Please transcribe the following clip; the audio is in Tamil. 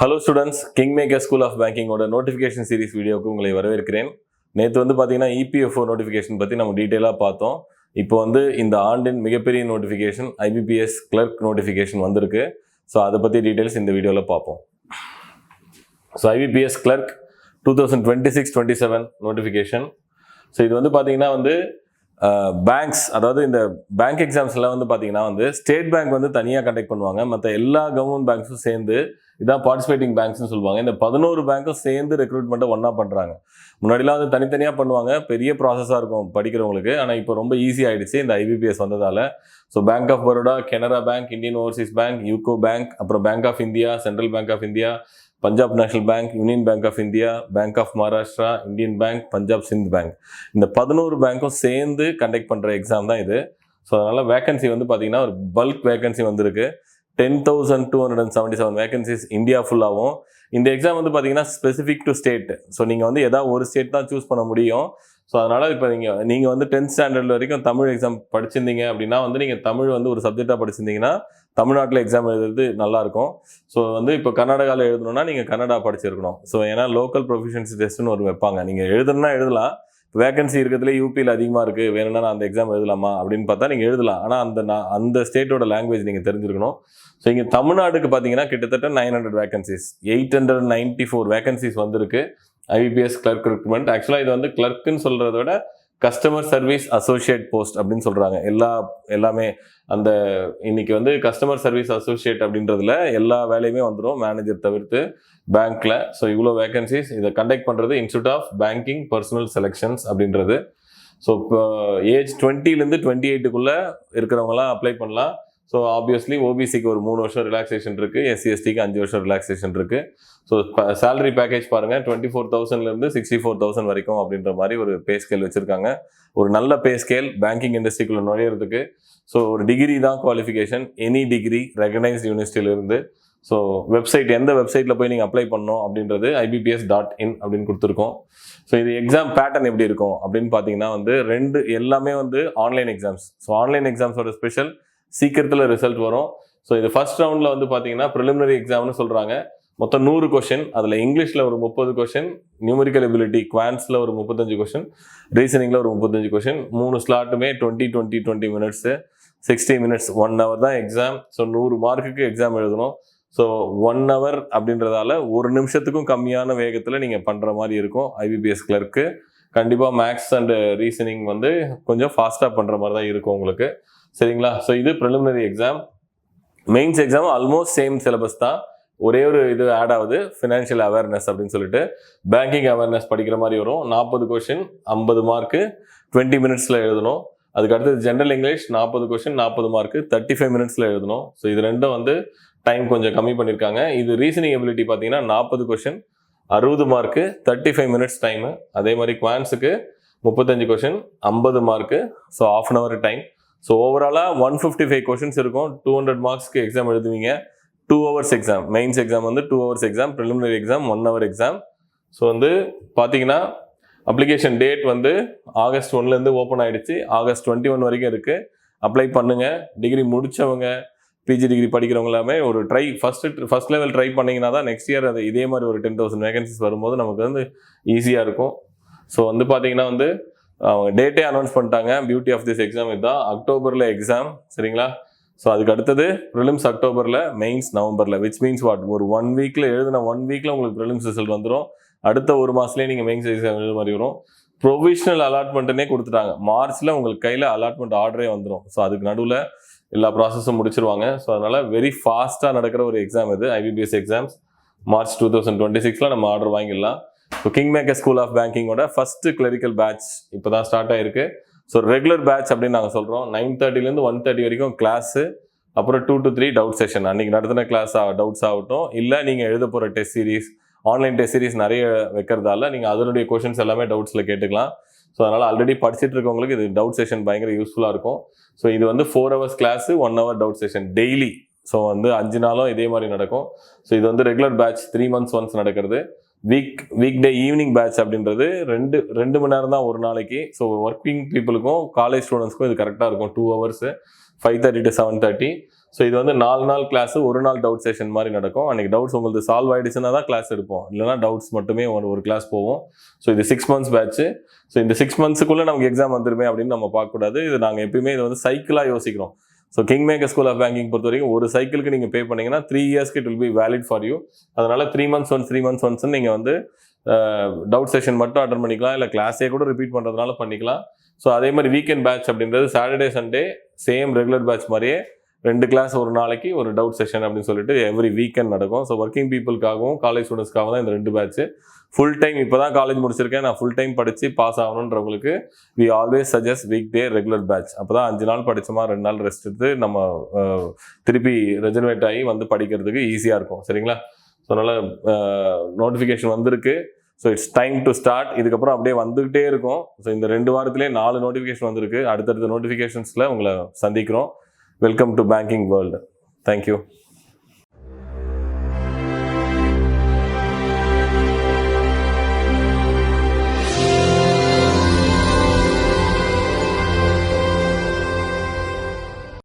Hello students, Kingmaker school of பேங்கிங்கோட நோட்டிஃபிகேஷன் சீரிஸ் வீடியோவுக்கு உங்களை வரவேற்கிறேன். நேற்று பார்த்தீங்கன்னா இபிஎஃப்ஓ நோட்டிஃபிகேஷன் பற்றி நம்ம டீட்டெயிலாக பார்த்தோம். இப்போ இந்த ஆண்டின் மிகப்பெரிய நோட்டிஃபிகேஷன் ஐபிபிஎஸ் கிளர்க் நோட்டிஃபிகேஷன் வந்திருக்கு. ஸோ அதை பற்றி டீட்டெயில்ஸ் இந்த வீடியோவில் பார்ப்போம். So IBPS clerk 2026-27 notification. So இது பார்த்தீங்கன்னா பேங்க்ஸ், அதாவது இந்த பேங்க் எக்ஸாம்ஸ்லாம் பார்த்தீங்கன்னா ஸ்டேட் பேங்க் தனியாக கண்டக்ட் பண்ணுவாங்க. மற்ற எல்லா கவர்மெண்ட் பேங்க்ஸும் சேர்ந்து இதான் பார்ட்டிசிபேட்டிங் பேங்க்ஸ்னு சொல்லுவாங்க. இந்த 11 பேங்க்கும் சேர்ந்து ரெக்ரூட்மெண்ட்டை ஒன்றா பண்ணுறாங்க. முன்னாடிலாம் தனித்தனியாக பண்ணுவாங்க, பெரிய ப்ராசஸாக இருக்கும் படிக்கிறவங்களுக்கு. ஆனால் இப்போ ரொம்ப ஈஸி ஆகிடுச்சு இந்த ஐபிபிஎஸ் வந்ததால். So Bank of Baroda, Canara Bank, Indian Overseas Bank, UCO Bank, அப்புறம் Bank of India, Central Bank of India, Punjab National Bank, Union Bank of India, Bank of Maharashtra, Indian Bank, Punjab Sind Bank, இந்த 11 பேங்க்கும் சேர்ந்து கண்டக்ட் பண்ணுற எக்ஸாம் தான் இது. ஸோ அதனால் வேகன்சி பார்த்தீங்கன்னா ஒரு பல்க் வேகன்சி வந்திருக்கு. 10,277 வேகன்சிஸ் இந்தியா ஃபுல்லாகவும். இந்த எக்ஸாம் பார்த்தீங்கன்னா ஸ்பெசிஃபிக் டு ஸ்டேட். ஸோ நீங்கள் ஏதாவது ஒரு ஸ்டேட் தான் சூஸ் பண்ண முடியும். ஸோ அதனால் இப்போ நீங்கள் 10th ஸ்டாண்டர்ட் வரைக்கும் தமிழ் எக்ஸாம் படிச்சிருந்தீங்க அப்படின்னா நீங்கள் தமிழ் ஒரு சப்ஜெக்டாக படிச்சிருந்தீங்கன்னா தமிழ்நாட்டில் எக்ஸாம் எழுதுறது நல்லாயிருக்கும். ஸோ இப்போ கர்நாடகாவில் எழுதணும்னா நீங்கள் கன்னடா படிச்சிருக்கணும். ஸோ ஏன்னா லோக்கல் ப்ரொஃபிஷியன்சி டெஸ்ட்டுன்னு வைப்பாங்க. நீங்கள் எழுதணும்னா எழுதலாம். வேகன்சி இருக்கிறதுல யூபியில் அதிகமாக இருக்குது, வேணும்னா நான் அந்த எக்ஸாம் எழுதலாமா அப்படின்னு பார்த்தா நீங்கள் எழுதலாம். ஆனால் அந்த ஸ்டேட்டோட லாங்குவேஜ் நீங்கள் தெரிஞ்சிருக்கணும். ஸோ இங்கே தமிழ்நாடுக்கு பார்த்தீங்கன்னா கிட்டத்தட்ட 900 வேகன்சிஸ், 894 வேகன்சிஸ் வந்திருக்கு ஐபிபிஎஸ் கிளர்க் ரெக்ரூட்மெண்ட். ஆக்சுவலாக இது கிளர்க்குன்னு சொல்கிறத விட கஸ்டமர் சர்வீஸ் அசோசியேட் போஸ்ட் அப்படின்னு சொல்கிறாங்க. எல்லாமே அந்த இன்னைக்கு கஸ்டமர் சர்வீஸ் அசோசியேட் அப்படின்றதுல எல்லா வேலையுமே வந்துடும், மேனேஜர் தவிர்த்து பேங்க்ல. ஸோ இவ்வளோ வேகன்சிஸ். இதை கண்டக்ட் பண்ணுறது institute of banking personnel selections அப்படின்றது. ஸோ இப்போ ஏஜ் 20லேருந்து 28க்குள்ளே இருக்கிறவங்களாம் அப்ளை பண்ணலாம். ஸோ ஆப்வியஸ்லி ஓபிசிக்கு ஒரு 3 வருஷம் ரிலாக்ஸேஷன் இருக்குது, எஸ்சிஎஸ்டிக்கு 5 வருஷம் ரிலாக்ஸேஷன் இருக்குது. ஸோ சேலரி பேக்கேஜ் பாருங்கள், 24,000லேருந்து 64,000 வரைக்கும் அப்படின்ற மாதிரி ஒரு பே ஸ்கேல் வச்சுருக்காங்க. ஒரு நல்ல பே ஸ்கேல் பேங்கிங் இண்டஸ்ட்ரிக்குள்ளே நுழையிறதுக்கு. ஸோ ஒரு டிகிரி தான் குவாலிஃபிகேஷன், எனி டிகிரி ரெகனைஸ்ட் யூனிவர்சிட்டியிலிருந்து. ஸோ எந்த வெப்சைட்டில் போய் நீங்கள் அப்ளை பண்ணணும் அப்படின்றது IBPS.in அப்படின்னு கொடுத்துருக்கோம். ஸோ இது எக்ஸாம் பேட்டர்ன் எப்படி இருக்கும் அப்படின்னு பார்த்தீங்கன்னா எல்லாமே ஆன்லைன் எக்ஸாம்ஸ். ஸோ ஆன்லைன் எக்ஸாம்ஸோட ஸ்பெஷல் சீக்கிரத்தில் ரிசல்ட் வரும். ஸோ இது ஃபர்ஸ்ட் ரவுண்டில் பார்த்தீங்கன்னா ப்ரிலிமினரி எக்ஸாம்னு சொல்கிறாங்க. மொத்தம் 100 கொஷின். அதில் இங்கிலீஷில் ஒரு 30 கொஷின், நியூமரிக்கல் எபிலிட்டி குவான்ஸில் ஒரு 35 கொஷின், ரீசனிங்கில் ஒரு 35 கொஷின். 3 ஸ்லாட்டுமே 20 மினிட்ஸு, 60 மினிட்ஸ், 1 hour தான் எக்ஸாம். ஸோ 100 மார்க்குக்கு எக்ஸாம் எழுதணும். ஸோ 1 hour அப்படின்றதால 1 நிமிஷத்துக்கும் கம்மியான வேகத்தில் நீங்கள் பண்ணுற மாதிரி இருக்கும். ஐபிபிஎஸ் கிளர்க்கு கண்டிப்பாக மேக்ஸ் அண்ட் ரீசனிங் கொஞ்சம் ஃபாஸ்ட்டாக பண்ணுற மாதிரி தான் இருக்கும் உங்களுக்கு. சரிங்களா? ஸோ இது preliminary exam. Mains exam almost same syllabus தான். ஒரே ஒரு இது ஆட் ஆகுது, ஃபினான்ஷியல் அவேர்னஸ் அப்படின்னு சொல்லிட்டு பேங்கிங் அவேர்னஸ் படிக்கிற மாதிரி வரும். 40 கொஷின், 50 மார்க்கு, 20 மினிட்ஸில் எழுதணும். அதுக்கு அடுத்தது ஜென்ரல் இங்கிலீஷ் 40 கொஷின், 40 மார்க்கு, 35 மினிட்ஸில் எழுதணும். ஸோ இது ரெண்டும் டைம் கொஞ்சம் கம்மி பண்ணியிருக்காங்க. இது ரீசனிங் எபிலிட்டி பார்த்தீங்கன்னா 40 கொஷின், 60 மார்க்கு, 35 மினிட்ஸ் டைமு. அதே மாதிரி குவான்ஸுக்கு 35 question, 50 mark, so 1/2 hour time. So ஓவராலாக 155 கொஷின்ஸ் இருக்கும். 200 மார்க்ஸ்க்கு எக்ஸாம் எழுதுவீங்க. 2 hours exam. Mains exam 2 hours exam, preliminary exam 1 hour exam. So பார்த்தீங்கன்னா அப்ளிகேஷன் டேட் ஆகஸ்ட் 1லேருந்து ஓப்பன் ஆகிடுச்சு, ஆகஸ்ட் 21 வரைக்கும் இருக்குது. அப்ளை பண்ணுங்கள். டிகிரி முடித்தவங்க, பிஜி டிகிரி படிக்கிறவங்க எல்லாமே ஒரு ஃபர்ஸ்ட் லெவல் ட்ரை பண்ணிங்கன்னா தான் நெக்ஸ்ட் இயர் இதே மாதிரி ஒரு 10,000 வேகன்சிஸ் வரும்போது நமக்கு ஈஸியாக இருக்கும். ஸோ பார்த்தீங்கன்னா அவங்க டேட்டே அனௌன்ஸ் பண்ணிட்டாங்க. பியூட்டி ஆஃப் திஸ் எக்ஸாம் இதுதான். அக்டோபரில் எக்ஸாம். சரிங்களா? ஸோ அதுக்கு அடுத்தது ப்ரிலிம்ஸ் அக்டோபரில், மெயின்ஸ் நவம்பரில். விச் மீன்ஸ் ஒரு 1 வீக்கில் எழுதின 1 வீக்கில் உங்களுக்கு ப்ரிலிம்ஸ் ரிசல்ட் வந்துடும். அடுத்த 1 மாதத்துலேயே நீங்கள் மெயின்ஸ் எக்ஸாம் எழுத மாதிரி வரும். ப்ரொவிஷனல் அலாட்மெண்ட்டுனே கொடுத்துட்டாங்க. மார்ச்சில் உங்களுக்கு கையில் அலாட்மெண்ட் ஆர்டரே வந்துடும். ஸோ அதுக்கு நடுவில் எல்லா ப்ராசஸும் முடிச்சிருவாங்க. ஸோ அதனால் வெரி ஃபாஸ்ட்டாக நடக்கிற ஒரு எக்ஸாம் இது ஐபிபிஎஸ் எக்ஸாம்ஸ். மார்ச் 2026 நம்ம ஆர்டர் வாங்கிடலாம். ஸோ கிங்மேக்கர் ஸ்கூல் ஆஃப் பேங்கிங்கோட ஃபர்ஸ்ட் கிளரிக்கல் பேட்ச் இப்போ தான் ஸ்டார்ட் ஆகிருக்கு. ஸோ ரெகுலர் பேட்ச் அப்படின்னு நாங்கள் சொல்கிறோம். 9:30லேருந்து 1:30 வரைக்கும் கிளாஸு, அப்புறம் 2 to 3 டவுட் செஷன். அன்றைக்கி நடத்தின கிளாஸ் டவுட்ஸ் ஆகட்டும், இல்லை நீங்கள் எழுத போகிற test series, online test series நிறைய வைக்கிறதால நீங்கள் அதனுடைய கொஷின்ஸ் எல்லாமே டவுட்ஸில் கேட்டுக்கலாம். ஸோ அதனால் ஆல்ரெடி படிச்சுட்டு இருக்கவங்களுக்கு இது டவுட் செஷன் பயங்கர யூஸ்ஃபுல்லாக இருக்கும். ஸோ இது 4 hours class, 1 hour doubt session daily. So 5 நாளும் இதே மாதிரி நடக்கும். ஸோ இது ரெகுலர் பேட்ச் 3 months ஒன்ஸ் நடக்கிறது. வீக் டே ஈவினிங் பேட்ச் அப்படின்றது 2 மணி நேரம் தான் ஒரு நாளைக்கு. ஸோ ஒர்க்கிங் பீப்புளுக்கும் காலேஜ் ஸ்டூடெண்ட்ஸ்க்கும் இது கரெக்டாக இருக்கும். 2 hours, 5:30 to 7:30. ஸோ இது வந்து 4 நாள் கிளாஸ், ஒரு நாள் டவுட் செஷன் மாதிரி நடக்கும். அன்றைக்கி டவுட்ஸ் உங்களுக்கு சால்வ் ஆகிடுச்சுன்னா தான் கிளாஸ் எடுப்போம், இல்லைனா டவுட்ஸ் மட்டுமே ஒரு கிளாஸ் போவோம். ஸோ இது 6 months பேட்ச்சு. ஸோ இந்த 6 monthsக்குள்ளே நமக்கு எக்ஸாம் வந்துருமே அப்படின்னு நம்ம பார்க்கக்கூடாது. இது நாங்கள் எப்பயுமே இது வந்து சைக்கிளாக யோசிக்கிறோம். So King Maker school of banking பொறுத்த வரைக்கும் ஒரு சைக்கிளுக்கு நீங்கள் பே பண்ணிங்கன்னா 3 yearsக்கு it will be valid for you. அதனால் 3 months once 3 months once நீங்கள் வந்து டவுட் செஷன் மட்டும் அட்டன் பண்ணிக்கலாம், இல்லை கிளாஸே கூட ரிப்பீட் பண்ணுறதுனால பண்ணிக்கலாம். ஸோ அதே மாதிரி வீக்கெண்ட் பேட்ச் அப்படின்றது Saturday Sunday same regular batch மாதிரியே 2 கிளாஸ் ஒரு நாளைக்கு ஒரு டவுட் செஷன் அப்படின்னு சொல்லிட்டு எவ்ரி வீக்கெண்ட் நடக்கும். ஸோ ஒர்க்கிங் பீப்புளுக்காகவும் காலேஜ் ஸ்டூடெண்ட்ஸ்க்காகவும் தான் இந்த 2 பேட்ச். ஃபுல் டைம் இப்போ தான் காலேஜ் முடிச்சிருக்கேன், நான் ஃபுல் டைம் படித்து பாஸ் ஆகணுன்றவங்களுக்கு we always suggest weekday regular batch. அப்போ தான் 5 நாள் படித்தோமா 2 நாள் ரெஸ்ட் எடுத்து நம்ம திருப்பி ரெஜுனேட் ஆகி வந்து படிக்கிறதுக்கு ஈஸியாக இருக்கும். சரிங்களா? ஸோ அதனால் நோட்டிஃபிகேஷன் வந்திருக்கு. So it's time to start. இதுக்கப்புறம் அப்படியே வந்துகிட்டே இருக்கும். ஸோ இந்த 2 வாரத்திலே 4 நோட்டிஃபிகேஷன் வந்திருக்கு. அடுத்தடுத்த நோட்டிஃபிகேஷன்ஸில் உங்களை சந்திக்கிறோம். Welcome to banking world. Thank you.